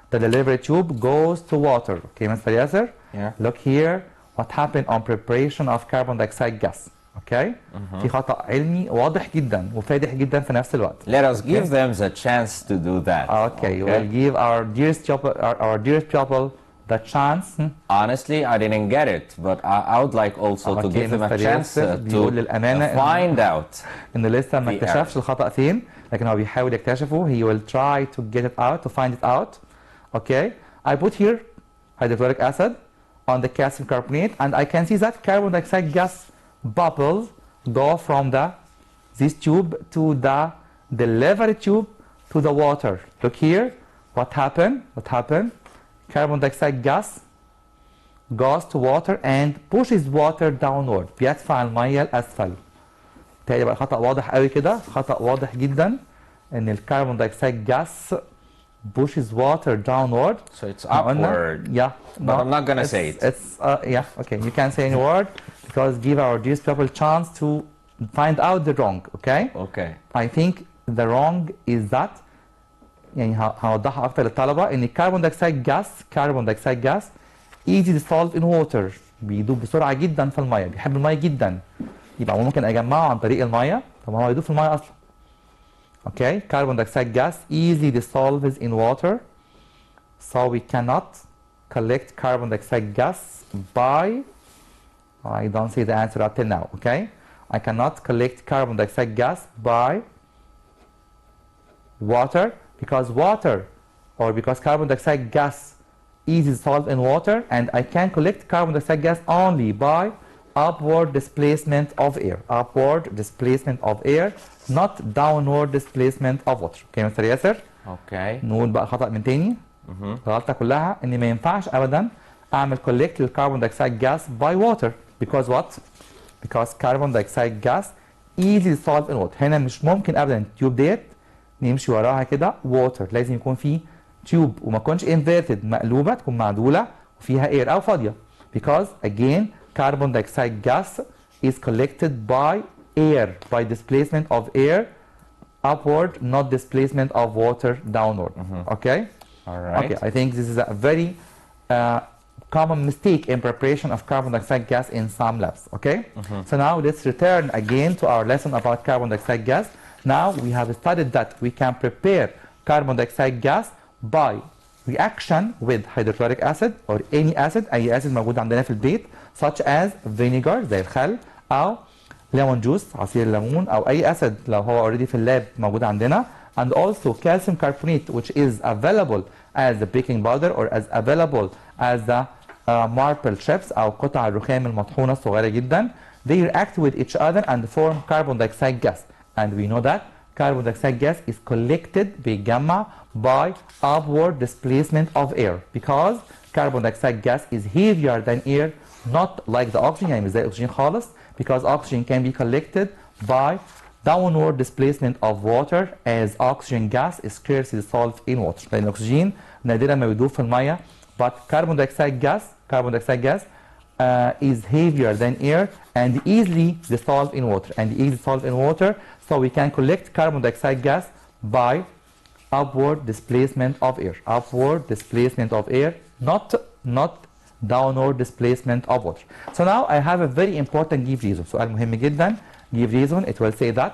The delivery tube goes to water. Okay, Mr. Yasser? Yeah. Look here what happened on preparation of carbon dioxide gas. Okay? في خطأ علمي واضح جدا وفادح جدا في نفس الوقت. Let us give them the chance to do that. Okay, we'll give our dearest pupil the chance. Honestly, I didn't get it, but I would like also to give them a chance to find out. إنه لسه ما اكتشفش الخطأ فين، لكن هو بيحاول يكتشفه. He will try to get it out, to find it out. Okay, I put here hydrochloric acid on the calcium carbonate, and I can see that carbon dioxide gas bubbles go from this tube to the delivery tube to the water. Look here, what happened? Carbon dioxide gas goes to water and pushes water downward. بيدفع المية لأسفل. تاني بقى خطأ واضح قوي كده، خطأ واضح جدا ان الكربون دايوكسيد gas pushes water downward. So it's upward. Yeah. But I'm not gonna say it. It's yeah, okay. You can't say any word because give our dear people chance to find out the wrong, okay? Okay. I think the wrong is that يعني هوضحها اكتر للطلبه ان الكربون دايوكسيد جاس easy dissolved in water بيدوب بسرعه جدا في الميه، بيحب الميه جدا، يبقى ممكن اجمعه عن طريق الميه. طب هو يدوب في الميه اصلا. Okay, carbon dioxide gas easily dissolves in water, so we cannot collect carbon dioxide gas by, I don't see the answer up till now, okay? I cannot collect carbon dioxide gas by water because carbon dioxide gas is dissolved in water, and I can collect carbon dioxide gas only by upward displacement of air. Upward displacement of air, not downward displacement of water. اوكي مستر ياسر؟ اوكي. نقول بقى خطأ من تاني. الغلطة كلها ان ما ينفعش ابدا اعمل collect للكربون دايوكسيد gas by water because what? Because carbon dioxide gas easily dissolved in water. هنا مش ممكن ابدا التيوب ديت نمشي وراها كده water، لازم يكون في تيوب وما تكونش inverted مقلوبة، تكون معدولة وفيها air او فاضية because again carbon dioxide gas is collected by air, by displacement of air upward, not displacement of water downward. Okay? All right. Okay, I think this is a very common mistake in preparation of carbon dioxide gas in some labs. Okay? So now let's return again to our lesson about carbon dioxide gas. Now we have studied that we can prepare carbon dioxide gas by reaction with hydrochloric acid or any acid، أي acid موجود عندنا في البيت such as vinegar زي الخل أو lemon juice عصير الليمون أو أي acid لو هو already في اللاب موجود عندنا، and also calcium carbonate which is available as the baking powder or as available as the marble chips أو قطع الرخام المطحونة الصغيرة جدا. They react with each other and form carbon dioxide gas, and we know that carbon dioxide gas is collected بيتجمع by upward displacement of air because carbon dioxide gas is heavier than air, not like the oxygen يعني مش زي الأكسجين خالص because oxygen can be collected by downward displacement of water as oxygen gas is scarcely dissolved in water. لأن الأكسجين نادرا ما بيدوب في المية but carbon dioxide gas is heavier than air and easily dissolved in water, so we can collect carbon dioxide gas by upward displacement of air, not downward displacement of water. So now I have a very important give reason. سؤال مهم جدا. Give reason, it will say that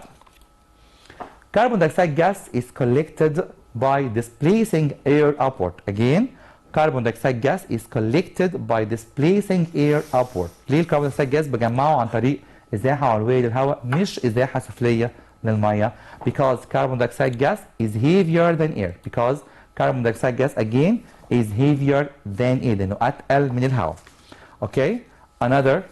carbon dioxide gas is collected by displacing air upward. Again, carbon dioxide gas is collected by displacing air upward. ليه الكربون دايوكسيد جاز بجمعه عن طريق ازاحه علويه للهواء مش ازاحه سفليه للميه؟ Because carbon dioxide gas is heavier than air. Because carbon dioxide gas again is heavier than air لانه اتقل من الهواء. Okay. Another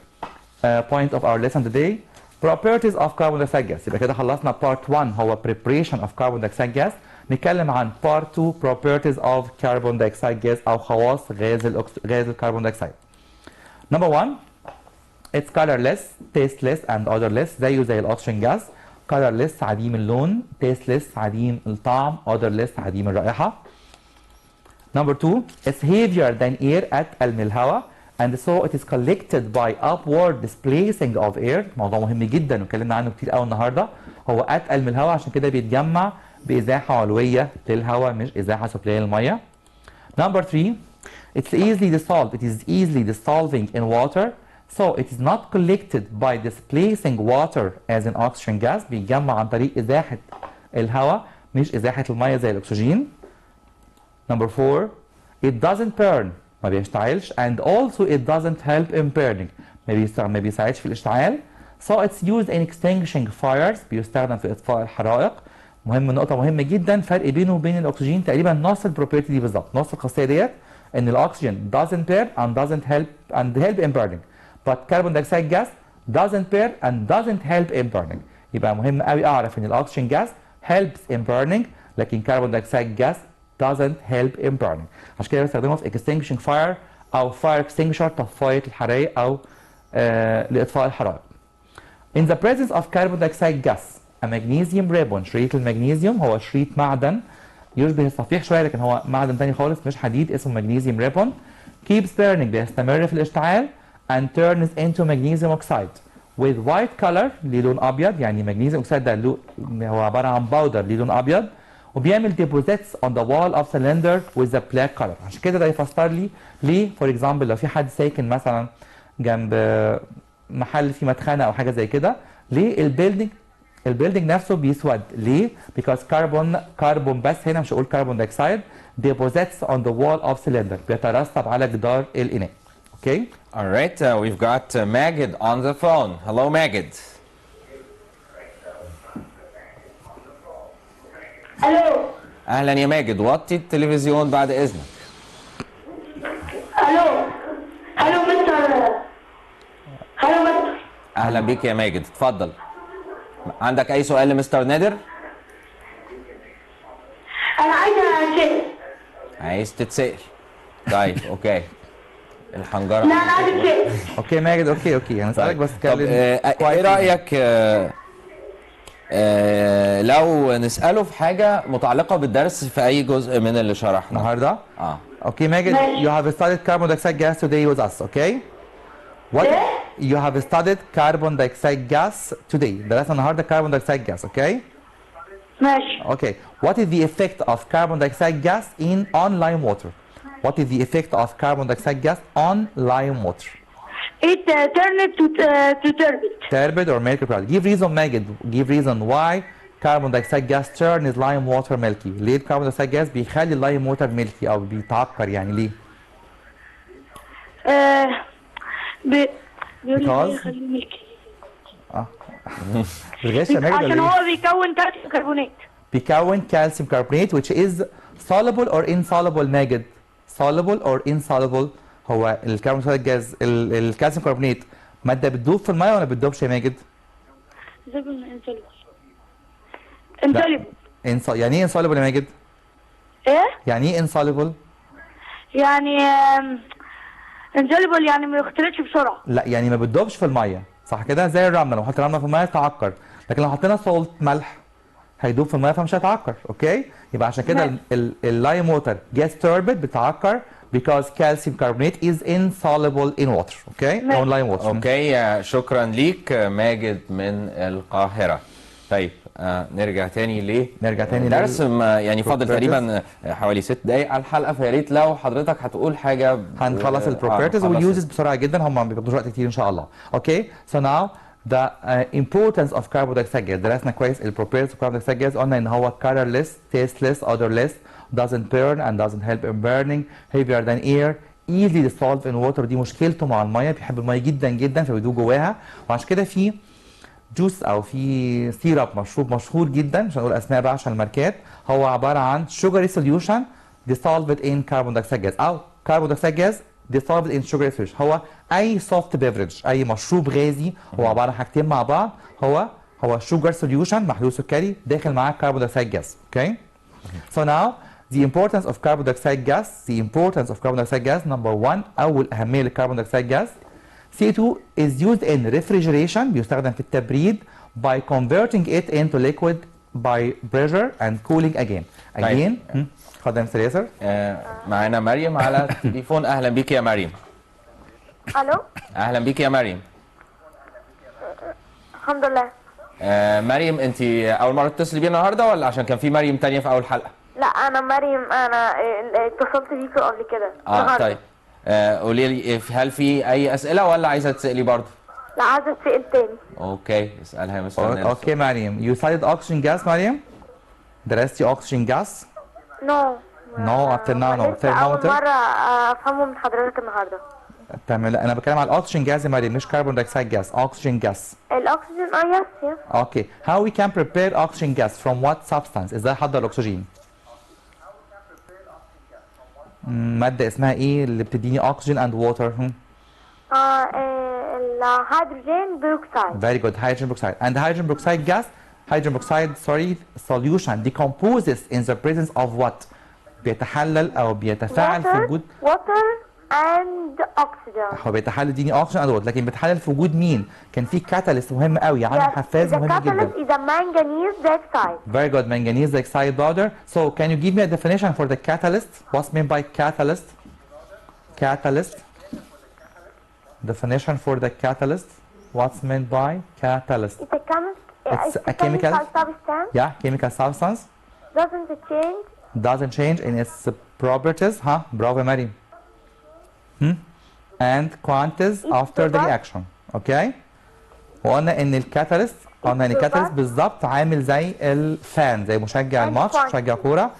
point of our lesson today. Properties of carbon dioxide gas. يبقى كده خلصنا part 1 هو preparation of carbon dioxide gas. نتكلم عن part 2 properties of carbon dioxide gas أو خواص غاز الكربون دايوكسيد. Number 1, it's colorless, tasteless and odorless زيه زي الأكسجين gas. colorless عديم اللون، tasteless عديم الطعم، odorless عديم الرائحة. Number 2, it's heavier than air أتقل من الهواء and so it is collected by upward displacing of air. موضوع مهم جدا واتكلمنا عنه كتير قوي النهارده. هو أتقل من الهواء عشان كده بيتجمع بإزاحة علوية للهواء مش إزاحة سفلية للمية. Number 3, it is easily dissolving in water, so it is not collected by displacing water as an oxygen gas. بيتجمع عن طريق إزاحة الهواء مش إزاحة المية زي الأكسجين. Number 4, it doesn't burn ما بيشتعلش and also it doesn't help in burning ما بيساعدش في الاشتعال. So it's used in extinguishing fires بيستخدم في إطفاء الحرائق. نقطة مهمة جدا، فرق بينه وبين الأكسجين تقريبا نص البروبرتي دي بالظبط، نص الخاصية ديت إن الأكسجين doesn't burn and doesn't help in burning. But carbon dioxide gas doesn't burn and doesn't help in burning. يبقى مهم قوي أعرف إن الأكسجين gas helps in burning لكن carbon dioxide gas doesn't help in burning. عشان كده بستخدمه في extinguishing fire أو fire extinguisher طفاية الحرائق أو لإطفاء الحرائق. In the presence of carbon dioxide gas a magnesium ribbon شريط المغنيسيوم هو شريط معدن يشبه الصفيح شويه لكن هو معدن تاني خالص مش حديد اسمه magnesium ribbon keeps burning بيستمر في الاشتعال and turns into magnesium oxide with white color ليه لون ابيض يعني magnesium oxide ده هو عباره عن باودر ليه لون ابيض وبيعمل deposits on the wall of cylinder with the black color عشان كده ده يفسر لي ليه for example لو في حد ساكن مثلا جنب محل فيه مدخنه او حاجه زي كده ليه البيلدينج نفسه بيسود ليه؟ because كربون بس هنا مش هقول كربون دايوكسيد deposits on the wall of cylinder بيترسب على جدار الإناء. Okay? Alright, we've got Magid on the phone. Hello, Magid. الو. أهلا يا ماجد، وطي التلفزيون بعد إذنك. الو. الو مستر. الو مستر. أهلا بيك يا ماجد، اتفضل. عندك أي سؤال لمستر نادر؟ انا عايزه اشيل. عايز تتسأل. طيب أوكي. الحنجرة. لا انا عايزه اشيل. اوكي ماجد اوكي هنسألك بس طب إيه رأيك لو نسأله في حاجة متعلقة بالدرس في أي جزء من اللي شرحناه النهارده؟ اوكي ماجد ماشي. you have studied carbon dioxide gas today with us, okay? What you have studied carbon dioxide gas today. درسنا النهارده carbon dioxide gas, okay? ماشي. Okay. What is the effect of carbon dioxide gas on lime water? What is the effect of carbon dioxide gas on lime water? It turned to turbid. Turbid or milky product. Give reason, Magid. Give reason why carbon dioxide gas turns lime water milky. ليه الكربون دايوكسيد جاز بيخلي اللايم ووتر ميلكي او بيتعكر يعني ليه؟ بيقول Because خليه ملكي. الغش يا ماجد عشان ولا هو إيه؟ بيكون كالسيوم كربونات. بيكون كالسيوم كربونات which is soluble or insoluble ماجد. soluble or insoluble هو الكربون دايوكسيد جاز الكالسيوم كربونات ماده بتدوب في الميه ولا بتدوبش يا ماجد؟ انسوليبل. يعني ايه insoluble يا ماجد؟ ايه؟ يعني ايه insoluble؟ يعني انسوليبل يعني ما يختلطش بسرعه. لا يعني ما بتدوبش في الميه صح كده زي الرمله لو حطينا رمله في الميه تعكر لكن لو حطينا سولت ملح هيدوب في الميه فمش هيتعكر اوكي يبقى عشان كده اللايم ووتر gets turbid بتعكر because calcium carbonate is insoluble in water اوكي او lime water اوكي شكرا ليك ماجد من القاهره. طيب نرجع تاني درس يعني فاضل تقريبا حوالي 6 دقايق على الحلقه فيا ريت لو حضرتك هتقول حاجه هنخلص البروبرتيز واليوزز بسرعه جدا هم ما بياخدوش وقت كتير ان شاء الله. اوكي so now the importance of carbon dioxide gas درسنا كويس البروبرتيز of carbon dioxide gas قلنا ان هو colorless, tasteless, odorless, doesn't burn and doesn't help in burning, heavier than air, easily dissolved in water. دي مشكلته مع الميه بيحب الميه جدا جدا فبيدوب جواها وعشان كده في جوس او في سيرب مشروب مشهور جدا مش هنقول اسماء بقى عشان الماركات هو عباره عن sugary solution dissolved in carbon dioxide gas او carbon dioxide gas dissolved in sugary solution. هو اي soft beverage اي مشروب غازي هو عباره عن حاجتين مع بعض هو sugar solution محلول سكري داخل معاه carbon dioxide gas. Okay? So now the importance of carbon dioxide gas number one اول اهميه للكربون dioxide gas CO2 is used in refrigeration بيستخدم في التبريد by converting it into liquid by pressure and cooling again. اتفضل يا مستر ياسر. معانا مريم على التليفون. اهلا بيك يا مريم. الو. اهلا بيك يا مريم. الحمد لله. مريم انت اول مره تتصلي بينا النهارده ولا عشان كان في مريم تانية في اول حلقه؟ لا انا مريم انا اتصلت بيكوا قبل كده. طيب قولي لي هل في اي اسئله ولا عايزه تسالي برضه؟ لا عايزه اتسال تاني. اوكي اسالها يا مستر. اوكي مريم you studied oxygen gas مريم؟ درستي oxygen gas؟ No up till now no. أول مرة أفهمه من حضرتك النهاردة. تمام لا أنا بتكلم على الأكسجين جاز يا مريم مش كربون دايوكسيد جاز أكسجين جاز. الأكسجين يس. أوكي how we can prepare oxygen gas from what substance؟ إزاي أحضر الأكسجين؟ مادة اسمها إيه اللي بتديني أكسجين and water؟ الهيدروجين بروكسيد. Very good hydrogen peroxide and hydrogen peroxide gas hydrogen peroxide solution decomposes in the presence of what؟ بيتحلل أو بيتفاعل في وجود water and oxygen. هو بيتحلل يديني اوكسجين اند ووتر، لكن بيتحلل في وجود مين؟ كان في كاتاليست مهم قوي، عامل حفاز the مهم جدا. catalyst is a manganese dioxide. Very good, manganese dioxide powder. So can you give me a definition for the catalyst? What's meant by catalyst? Catalyst. Definition for the catalyst. What's meant by catalyst? It's a chemical substance. Yeah, chemical substance. Doesn't change. Doesn't change in its properties. برافو يا مريم. And quantities after the reaction. Okay. وقلنا ان الكاتاليست، قلنا ان الكاتاليست بالظبط عامل زي الفان، زي مشجع الماتش، مشجع كوره،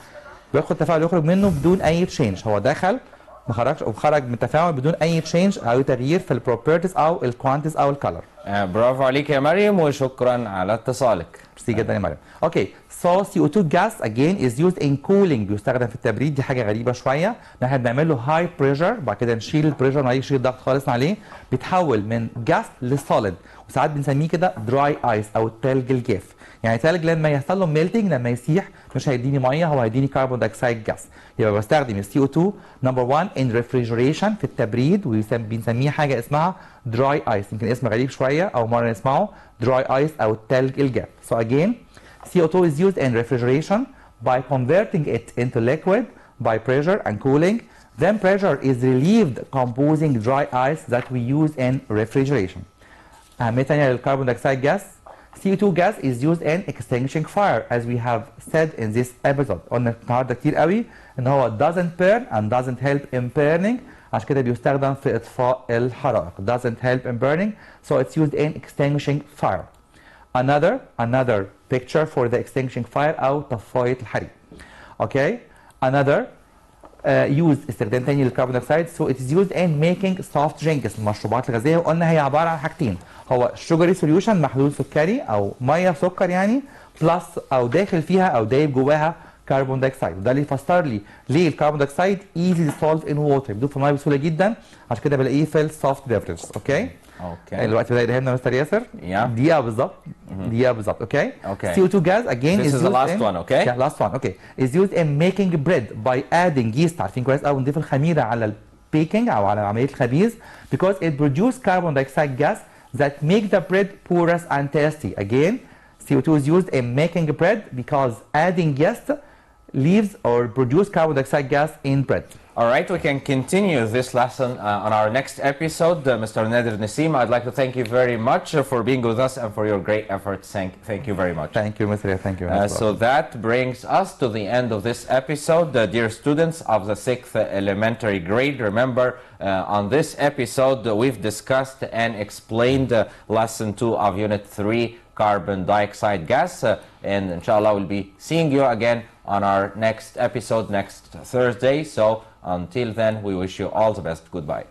بياخد تفاعل يخرج منه بدون اي تشينج. هو دخل ما خرجش وخرج من التفاعل بدون اي تشينج او تغيير في البروبرتيز او الكوانتيز او الكالر. برافو عليك يا مريم وشكرا على اتصالك. ميرسي جدا يا مريم. اوكي، so CO2 gas again is used in cooling، بيستخدم في التبريد. دي حاجه غريبه شويه، ان احنا بنعمل له هاي بريشر، بعد كده نشيل البريشر، نشيل الضغط خالص عليه، بيتحول من جاس لسوليد، وساعات بنسميه كده دراي ايس او التلج الجاف. يعني التلج لما يحصل له ميلتنج، لما يسيح مش هيديني ميه، هو هيديني كربون دايوكسيد جاس. يبقى بستخدم ال CO2 نمبر 1 in refrigeration في التبريد، وبنسميه حاجه اسمها دراي ايس. يمكن اسم غريب شويه او مره نسمعه، دراي ايس او التلج الجاف. So again CO2 is used in refrigeration by converting it into liquid by pressure and cooling. Then pressure is relieved composing dry ice that we use in refrigeration. أهمية تانية للكربون دايوكسيد gas. CO2 gas is used in extinguishing fire as we have said in this episode. قلنا النهارده كتير قوي ان هو doesn't burn and doesn't help in burning، عشان كده بيستخدم في اطفاء الحرائق. doesn't help in burning, so it's used in extinguishing fire. Another picture for the extinguishing fire أو طفاية الحريق. Okay. Another use استخدام تاني للكربون دايوكسيد. So it is used in making soft drinks، المشروبات الغازية. وقلنا هي عبارة عن حاجتين، هو sugary solution، محلول سكري أو مية سكر يعني، بلس أو داخل فيها أو دايب جواها كربون دايوكسيد. وده اللي يفسر لي ليه الكربون دايوكسيد easy dissolved in water، بيدوب في المية بسهولة جدا، عشان كده بلاقيه في السوفت بيفرجز. اوكي. الوقت بدأ يدهمنا مستر ياسر. دقيقة بالظبط. دقيقة بالظبط. اوكي. CO2 gas again This is the last one. Okay. Yeah, last one. Okay. Is used in making bread by adding yeast. عارفين كويس قوي نضيف الخميرة على البيكنج أو على عملية الخبيز because it produces carbon dioxide gas that make the bread porous and tasty. Again, CO2 is used in making bread because adding yeast leaves or produce carbon dioxide gas in bread. All right, we can continue this lesson on our next episode. Mr. Nader Nassim, I'd like to thank you very much for being with us and for your great efforts. Thank you very much. Thank you, Mr. Thank you. So that brings us to the end of this episode. Dear students of the 6th elementary grade, remember on this episode we've discussed and explained lesson 2 of unit 3, carbon dioxide gas. And inshallah we'll be seeing you again on our next episode next Thursday. So until then, we wish you all the best. Goodbye.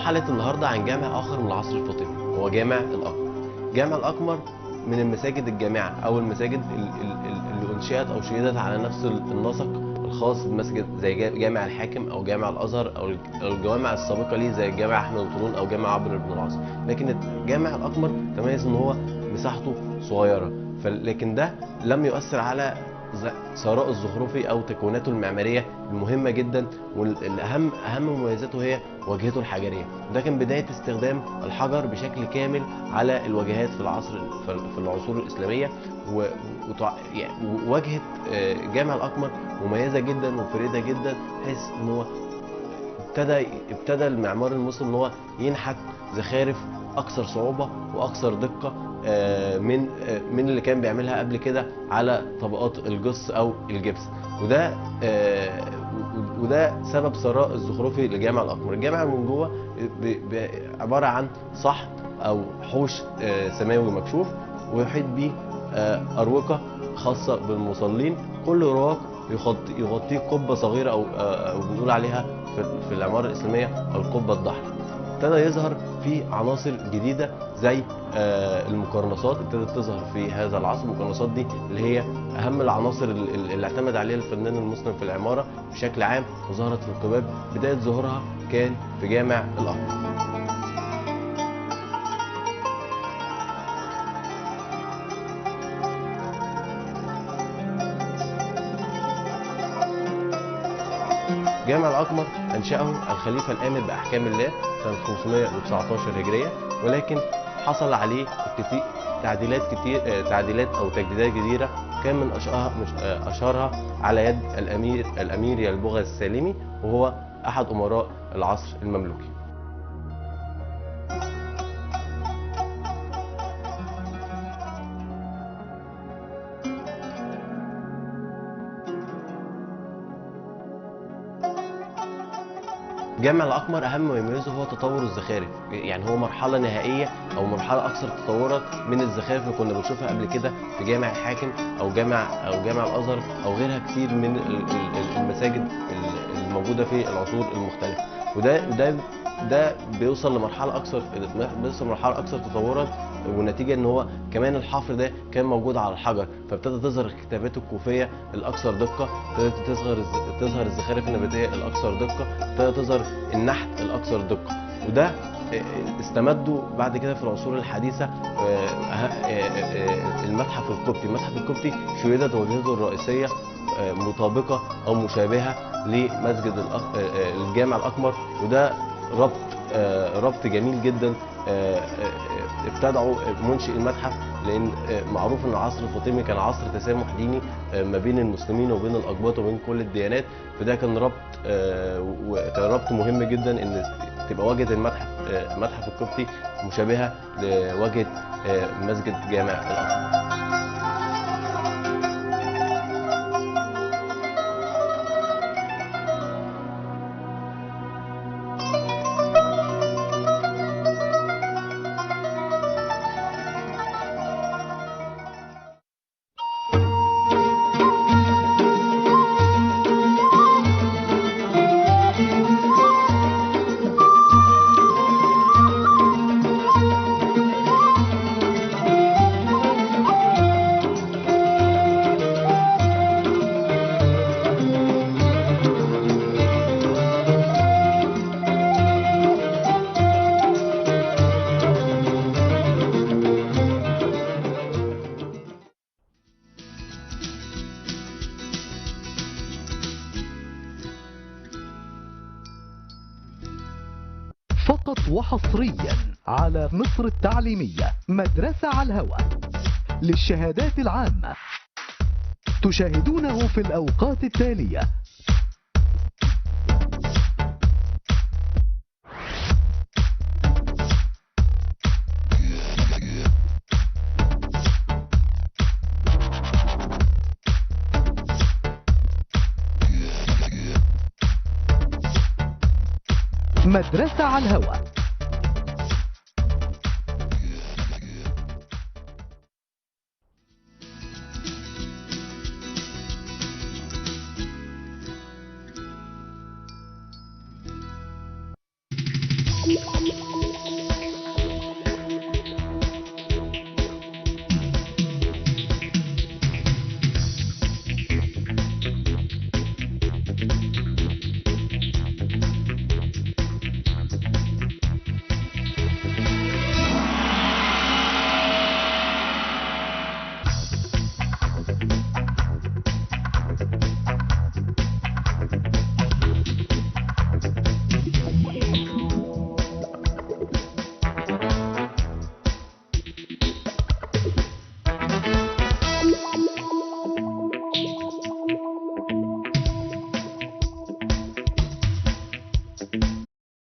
حلقة النهاردة عن جامع آخر من العصر الفاطمي، هو جامع الأقمر. جامع الأقمر من المساجد الجامعة أو المساجد اللي أنشئت أو شيدت على نفس النسق الخاص بمسجد زي جامع الحاكم أو جامع الأزهر أو الجوامع السابقة ليه زي جامع أحمد بن طولون أو جامع عمرو بن العاص. لكن جامع الأقمر تميز إن هو مساحته صغيرة، لكن ده لم يؤثر على ثراء الزخرفي او تكويناته المعماريه المهمه جدا، والاهم مميزاته هي واجهته الحجريه. ده كان بدايه استخدام الحجر بشكل كامل على الواجهات في العصور الاسلاميه، وواجهه جامع الأقمر مميزه جدا وفريده جدا، بحيث ان هو ابتدى المعمار المسلم ان هو ينحت زخارف اكثر صعوبه واكثر دقه من اللي كان بيعملها قبل كده على طبقات الجص او الجبس. وده سبب ثراء الزخرفي لجامع الأقمر. الجامع من جوه عباره عن صحن او حوش سماوي مكشوف، ويحيط به اروقه خاصه بالمصلين. كل رواق يغطيه قبه صغيره او بنقول عليها في العماره الاسلاميه القبه الضحله. ابتدى يظهر في عناصر جديده زي المقرنصات، ابتدت تظهر في هذا العصر. المقرنصات دي اللي هي اهم العناصر اللي اعتمد عليها الفنان المسلم في العماره بشكل عام، وظهرت في القباب. بدايه ظهورها كان في جامع الأقمر. جامع الأقمر أنشأه الخليفة الآمر بأحكام الله سنة 519 هجرية، ولكن حصل عليه تعديلات أو تجديدات كثيرة، كان من أشهرها على يد الأمير يلبغ السالمي، وهو أحد أمراء العصر المملوكي. جامع الأقمر أهم ما يميزه هو تطور الزخارف، يعني هو مرحلة نهائية أو مرحلة أكثر تطورا من الزخارف اللي كنا بنشوفها قبل كده في جامع الحاكم أو جامع الأزهر أو غيرها كتير من المساجد الموجودة في العصور المختلفة. وده بيوصل لمرحلة أكثر تطورا، والنتيجة ان هو كمان الحفر ده كان موجود على الحجر، فابتدى تظهر الكتابات الكوفية الأكثر دقة، ابتدت تظهر الزخارف النباتية الأكثر دقة، ابتدى تظهر النحت الأكثر دقة. وده استمدوا بعد كده في العصور الحديثة المتحف القبطي شيدت واجهته الرئيسية مطابقة أو مشابهة لمسجد الجامع الأقمر. وده ربط جميل جدا ابتدعوا منشئ المتحف، لان معروف ان العصر الفاطمي كان عصر تسامح ديني ما بين المسلمين وبين الاقباط وبين كل الديانات، فده كان ربط مهم جدا ان تبقى واجهه المتحف القبطي مشابهه لواجهه مسجد جامع الأقمر. فقط وحصريا على مصر التعليمية، مدرسة على الهواء للشهادات العامة، تشاهدونه في الأوقات التالية: مدرسة على الهواء